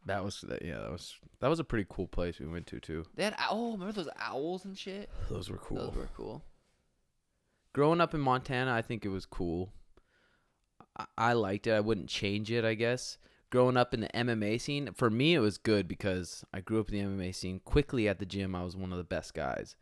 That was a pretty cool place we went to too. They had remember those owls and shit? Those were cool. Those were cool. Growing up in Montana, I think it was cool. I liked it. I wouldn't change it, I guess. Growing up in the MMA scene, for me, it was good because I grew up in the MMA scene. Quickly at the gym, I was one of the best guys.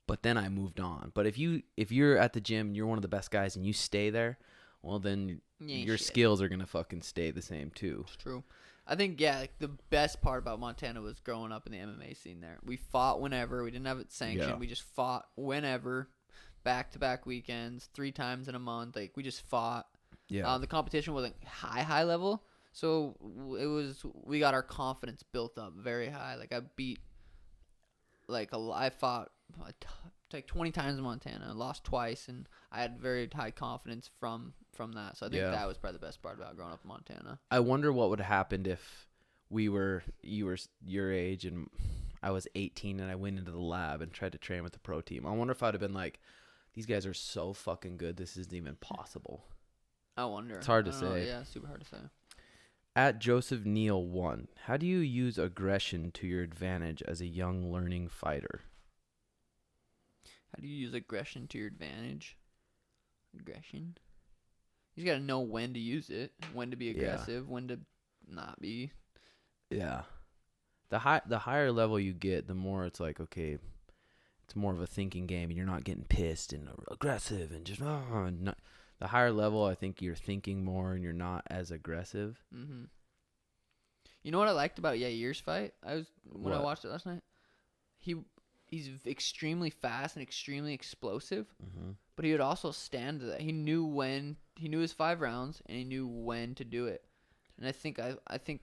But then I moved on. But if you're at the gym and you're one of the best guys and you stay there, well, then your skills are going to fucking stay the same too. It's true. I think, like, the best part about Montana was growing up in the MMA scene there. We fought whenever. We didn't have it sanctioned. Yeah. We just fought whenever. Back-to-back weekends, 3 times in a month. Like, we just fought. Yeah. The competition wasn't high level, so we got our confidence built up very high. Like, I fought like 20 times in Montana, lost twice, and I had very high confidence from that. So I think that was probably the best part about growing up in Montana. I wonder what would have happened if you were your age and I was 18 and I went into the lab and tried to train with the pro team. I wonder if I'd have been like, these guys are so fucking good, this isn't even possible. I wonder. It's hard to say. Know. Yeah, super hard to say. At Joseph Neal 1, how do you use aggression to your advantage as a young learning fighter? How do you use aggression to your advantage? Aggression? You just got to know when to use it, when to be aggressive, when to not be. Yeah. The higher level you get, the more it's like, okay, it's more of a thinking game, and you're not getting pissed and aggressive and just the higher level, I think you're thinking more and you're not as aggressive. Mm-hmm. You know what I liked about Yair's fight? I watched it last night. He's extremely fast and extremely explosive, but he would also stand to that. He knew his 5 rounds, and he knew when to do it. And I think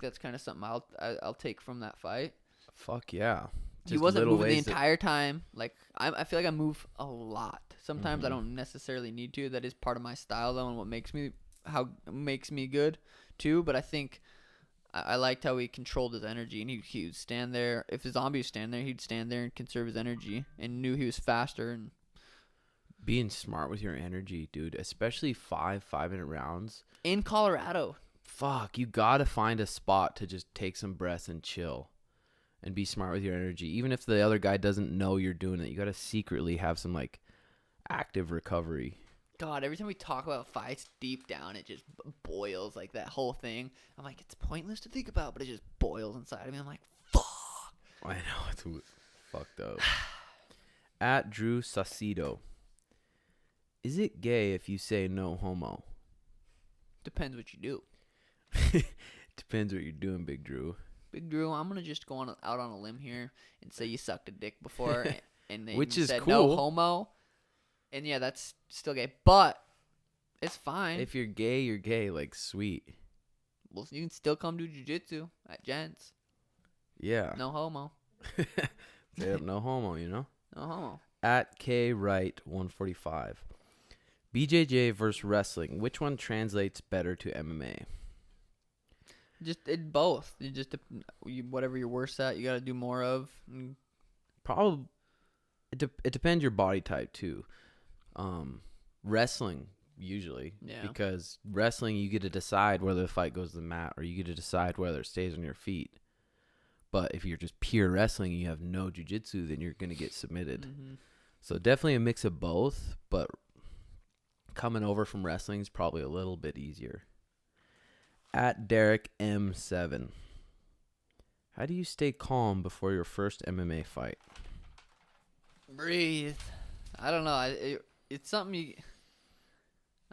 that's kind of something I'll take from that fight. Fuck yeah. He wasn't moving the entire time. Like, I feel like I move a lot. Sometimes I don't necessarily need to. That is part of my style, though, and what makes me good too. But I think I liked how he controlled his energy, and he would stand there. If the zombie was standing there, he'd stand there and conserve his energy, and knew he was faster. And being smart with your energy, dude, especially 5-minute rounds in Colorado. Fuck, you gotta find a spot to just take some breaths and chill. And be smart with your energy. Even if the other guy doesn't know you're doing it, you gotta secretly have some like active recovery. God, every time we talk about fights, deep down it just boils, like that whole thing. I'm like, it's pointless to think about, but it just boils inside of me. I'm like, fuck. I know, it's fucked up. At Drew Sacido, is it gay if you say no homo? Depends what you do. Depends what you're doing, Big Drew. Big Drew, I'm gonna just go out on a limb here and say you sucked a dick before, and then which you is said cool. no homo, and yeah, that's still gay, but it's fine. If you're gay, you're gay. Like, sweet. Well, you can still come do jiu-jitsu at Gents. Yeah. No homo. They have no homo, you know. No homo. At K Wright 145, BJJ versus wrestling. Which one translates better to MMA? Just both. You just whatever you're worse at, you got to do more of. Probably. It depends your body type too. Wrestling usually, because wrestling you get to decide whether the fight goes to the mat or you get to decide whether it stays on your feet. But if you're just pure wrestling and you have no jiu-jitsu, then you're gonna get submitted. Mm-hmm. So definitely a mix of both. But coming over from wrestling is probably a little bit easier. At Derek M7, how do you stay calm before your first MMA fight? Breathe. I don't know. It's something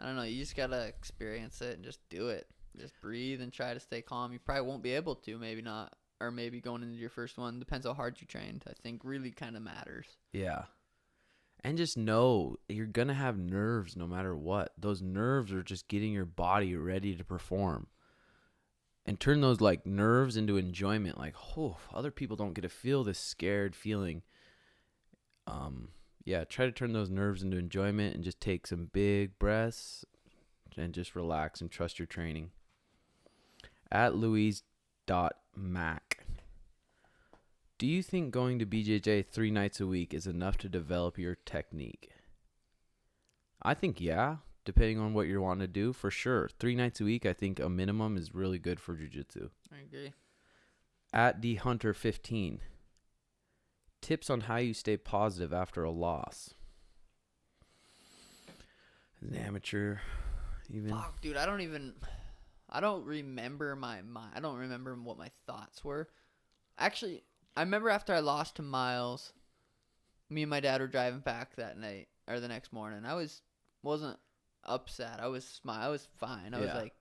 I don't know. You just gotta experience it and just do it. Just breathe and try to stay calm. You probably won't be able to. Maybe not. Or maybe going into your first one. Depends how hard you trained. I think really kind of matters. Yeah. And just know you're going to have nerves no matter what. Those nerves are just getting your body ready to perform. And turn those like nerves into enjoyment. Like, oh, other people don't get to feel this scared feeling. Try to turn those nerves into enjoyment and just take some big breaths and just relax and trust your training. At Louise.Mac, do you think going to BJJ 3 nights a week is enough to develop your technique? I think, yeah, depending on what you're wanting to do, for sure. 3 nights a week, I think a minimum is really good for jiu-jitsu. I agree. At D Hunter 15, tips on how you stay positive after a loss. As an amateur, even. Fuck, dude, I don't remember I don't remember what my thoughts were. Actually, I remember after I lost to Miles, me and my dad were driving back that night or the next morning. I wasn't upset. I was fine. I was like,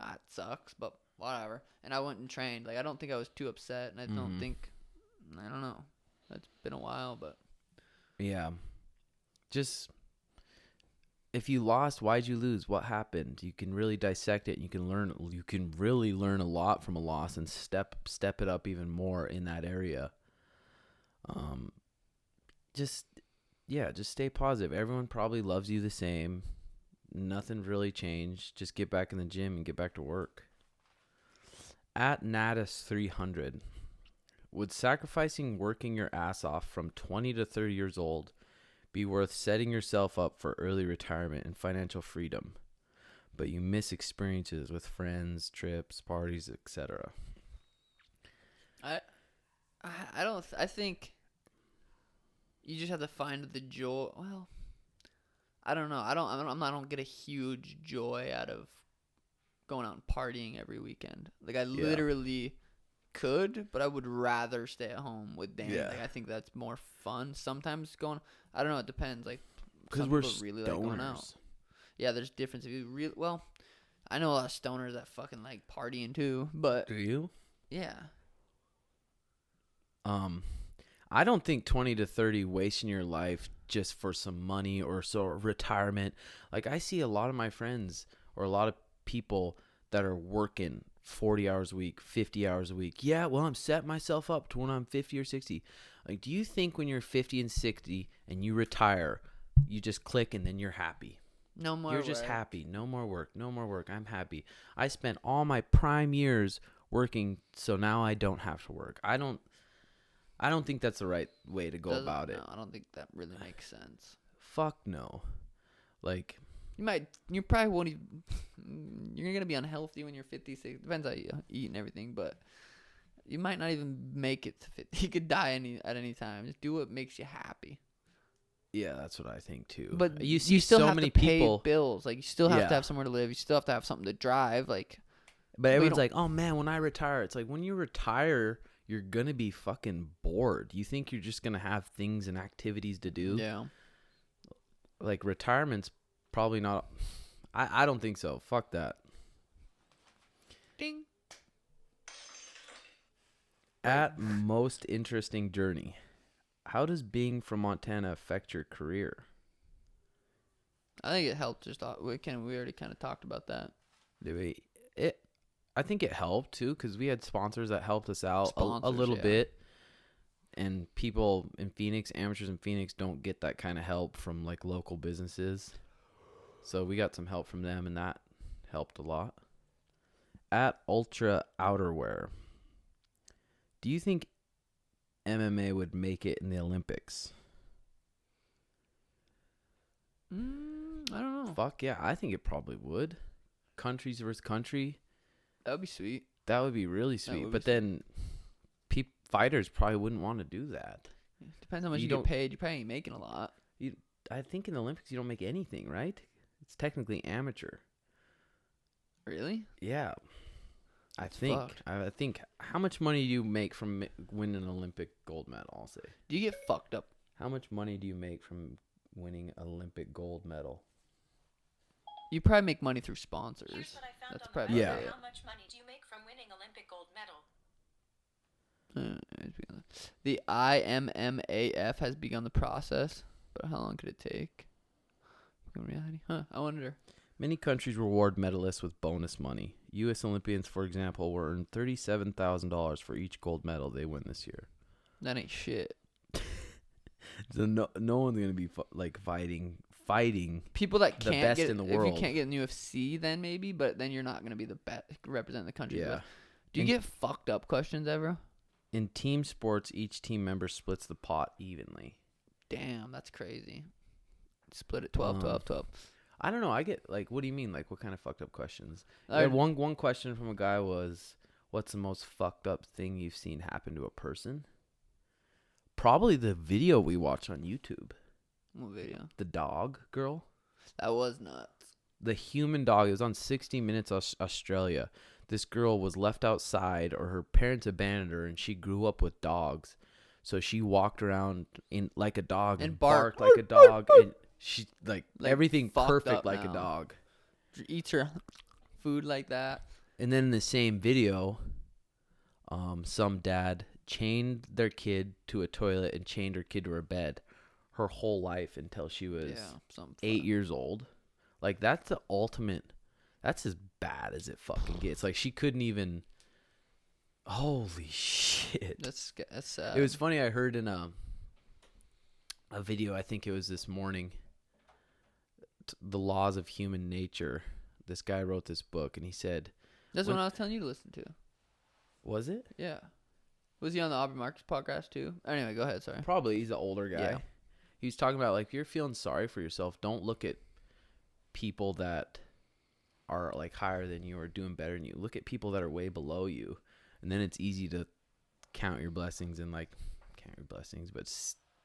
it sucks, but whatever. And I went and trained. Like, I don't think I was too upset, and I don't know. It's been a while, but yeah, just if you lost, why'd you lose? What happened? You can really dissect it. And you can really learn a lot from a loss and step it up even more in that area. Just stay positive. Everyone probably loves you the same. Nothing really changed. Just get back in the gym and get back to work. At Natus 300, would sacrificing working your ass off from 20 to 30 years old be worth setting yourself up for early retirement and financial freedom, but you miss experiences with friends, trips, parties, etc.? I think you just have to find the joy. Well, I don't know. I don't get a huge joy out of going out and partying every weekend. Like, I literally could, but I would rather stay at home with Dan. Yeah. Like, I think that's more fun. Sometimes I don't know, it depends. Like, Because some we're people really like going out. stoners. Yeah, there's difference. If you well, I know a lot of stoners that fucking like partying too, but Do you? yeah. I don't think 20 to 30 wasting your life just for some money or retirement. Like, I see a lot of my friends or a lot of people that are working 40 hours a week, 50 hours a week. Yeah, well, I'm setting myself up to when I'm 50 or 60. Like, do you think when you're 50 and 60 and you retire, you just click and then you're happy? No more You're just work. happy. No more work. No more work. I'm happy. I spent all my prime years working, so now I don't have to work. I don't think that's the right way to go about it. No, I don't think that really makes sense. Fuck no. Like, you probably won't even, you're going to be unhealthy when you're 56. Depends how you eat and everything, but you might not even make it to 50. You could die at any time. Just do what makes you happy. yeah, that's what I think too. But you see still so have many to pay people. bills. Like, you still have Yeah. to have somewhere to live. You still have to have something to drive. Like, But we everyone's don't- like, oh man, when I retire, it's like when you retire, you're going to be fucking bored. You think you're just going to have things and activities to do? yeah. Like, retirement's probably not. I don't think so. Fuck that. Ding. At most interesting journey, how does being from Montana affect your career? I think it helped. We already kind of talked about that. I think it helped too, because we had sponsors that helped us out a Sponsors, little yeah. bit, and people in Phoenix, amateurs in Phoenix, don't get that kind of help from like local businesses. So we got some help from them, and that helped a lot. At Ultra Outerwear, do you think MMA would make it in the Olympics? I don't know. Fuck yeah, I think it probably would. Countries versus country. That would be sweet. That would be really sweet. would be But then fighters probably wouldn't want to do that. Depends how much you get paid. You probably ain't making a lot. I think in the Olympics you don't make anything, right? It's technically amateur. Really? Yeah. I think. fucked. I think. How much money do you make from winning an Olympic gold medal? I'll say. Do you get fucked up? How much money do you make from winning an Olympic gold medal? You probably make money through sponsors. Here's what I found That's on probably the Yeah. web. How much money do you make from winning Olympic gold medal? The IMMAF has begun the process, but how long could it take? In reality, I wonder. Many countries reward medalists with bonus money. U.S. Olympians, for example, will earn $37,000 for each gold medal they win this year. That ain't shit. So no one's gonna be fighting. People that the can't best get in the if you world. can't get in UFC, then maybe, but then you're not gonna be the best representing the country. Yeah. But do you get fucked up questions ever? In team sports, each team member splits the pot evenly. Damn, that's crazy. split it 12, 12, 12. I don't know. I get like, what do you mean? Like, what kind of fucked up questions? I- One question from a guy was, "What's the most fucked up thing you've seen happen to a person?" Probably the video we watched on YouTube. What video? The dog girl. That was nuts. The human dog. It was on 60 Minutes Australia. This girl was left outside, or her parents abandoned her, and she grew up with dogs. So she walked around in like a dog And and barked. barked like a dog, and she like everything fucked perfect up like now. a dog. Eats her food like that. And then in the same video, some dad chained their kid to a toilet and chained her kid to her bed her whole life until she was Yeah, something 8 years old. Like, that's the ultimate. That's as bad as it fucking gets. Like, she couldn't even. Holy shit. That's sad. It was funny. I heard in a video, I think it was this morning, The Laws of Human Nature. This guy wrote this book, and he said, That's what I was telling you to listen to. was it? Yeah. Was he on the Aubrey Marcus podcast too? Anyway, go ahead. Sorry. Probably. He's an older guy. Yeah. He was talking about, like, if you're feeling sorry for yourself, don't look at people that are, like, higher than you or doing better than you. Look at people that are way below you. And then it's easy to count your blessings and, like, but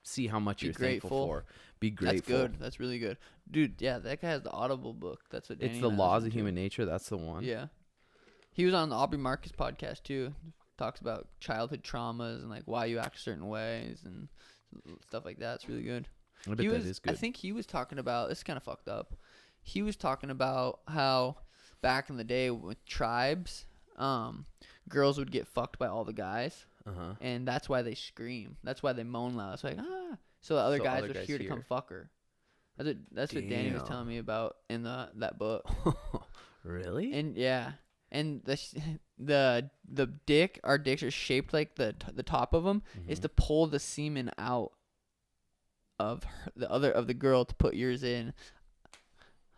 see how much you're thankful for. Be grateful. That's good. That's really good. Dude, yeah, that guy has the Audible book. That's what Danny It's The and I Laws listen of to. Human Nature. That's the one. Yeah. He was on the Aubrey Marcus podcast too. Talks about childhood traumas and like why you act certain ways and stuff like that. It's really good. I bet that is good. I think he was talking about, it's kind of fucked up. He was talking about how back in the day with tribes, girls would get fucked by all the guys, Uh-huh. and that's why they scream. That's why they moan loud. It's like, so the other So guys other would guys hear to come hear. fuck her. That's what Danny was Damn. telling me about in that book. Really? And yeah, and the dick, our dicks are shaped like the top of them is to pull the semen out of the girl to put yours in.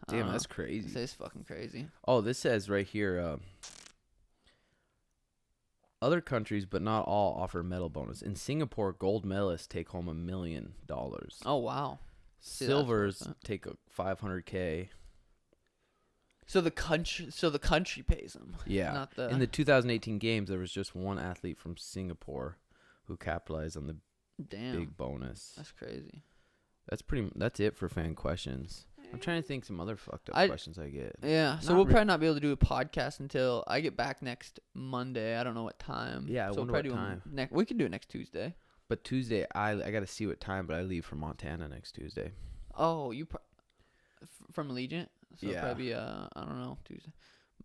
Damn, that's crazy. It's fucking crazy. Oh, this says right here, other countries, but not all, offer medal bonus. In Singapore, gold medalists take home $1 million. Oh wow. See, that's Silvers worth it. take $500K. So the country pays them. Yeah. Not the. In the 2018 games, there was just one athlete from Singapore who capitalized on the Damn. big bonus. That's crazy. That's it for fan questions. I'm trying to think some other fucked up questions I get. Yeah. So Not we'll re- probably not be able to do a podcast until I get back next Monday. I don't know what time. Yeah, I so wonder we'll what probably time. We can do it next Tuesday. But Tuesday, I got to see what time, but I leave for Montana next Tuesday. Oh, from Allegiant? So Yeah. probably I don't know, Tuesday.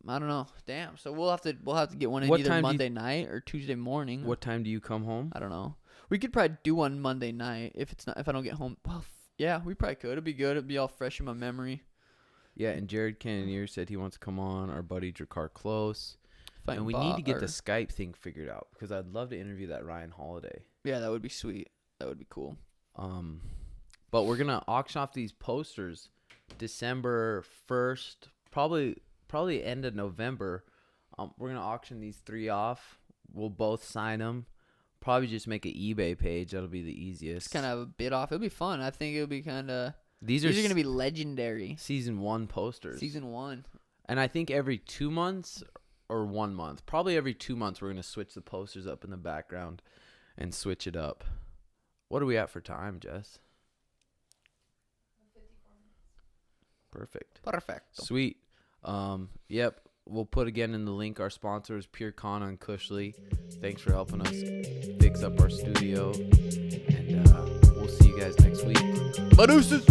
I don't know. Damn. So we'll have to get one in What either time do you- Monday night or Tuesday morning. What time do you come home? I don't know. We could probably do one Monday night if I don't get home. Well, yeah, we probably could. It'd be good. It'd be all fresh in my memory. Yeah, and Jared Cannonier said he wants to come on. Our buddy Drakkar Close. Fighting And we need to get or- the Skype thing figured out because I'd love to interview that Ryan Holiday. Yeah, that would be sweet. That would be cool. But we're gonna auction off these posters December 1st, probably end of November. We're gonna auction these 3 off. We'll both sign them. Probably just make an eBay page. That'll be the easiest. Just kind of a bit off. It'll be fun. I think it'll be kind of. These These are are gonna be legendary. season 1 posters. Season 1. And I think every 2 months or 1 month, probably every 2 months, we're gonna switch the posters up in the background and switch it up. What are we at for time, Jess? 54 minutes. Perfect. Perfect. Sweet. Yep. We'll put again in the link our sponsors, Pure Kana and Cushley. Thanks for helping us fix up our studio. And we'll see you guys next week. Badoosis.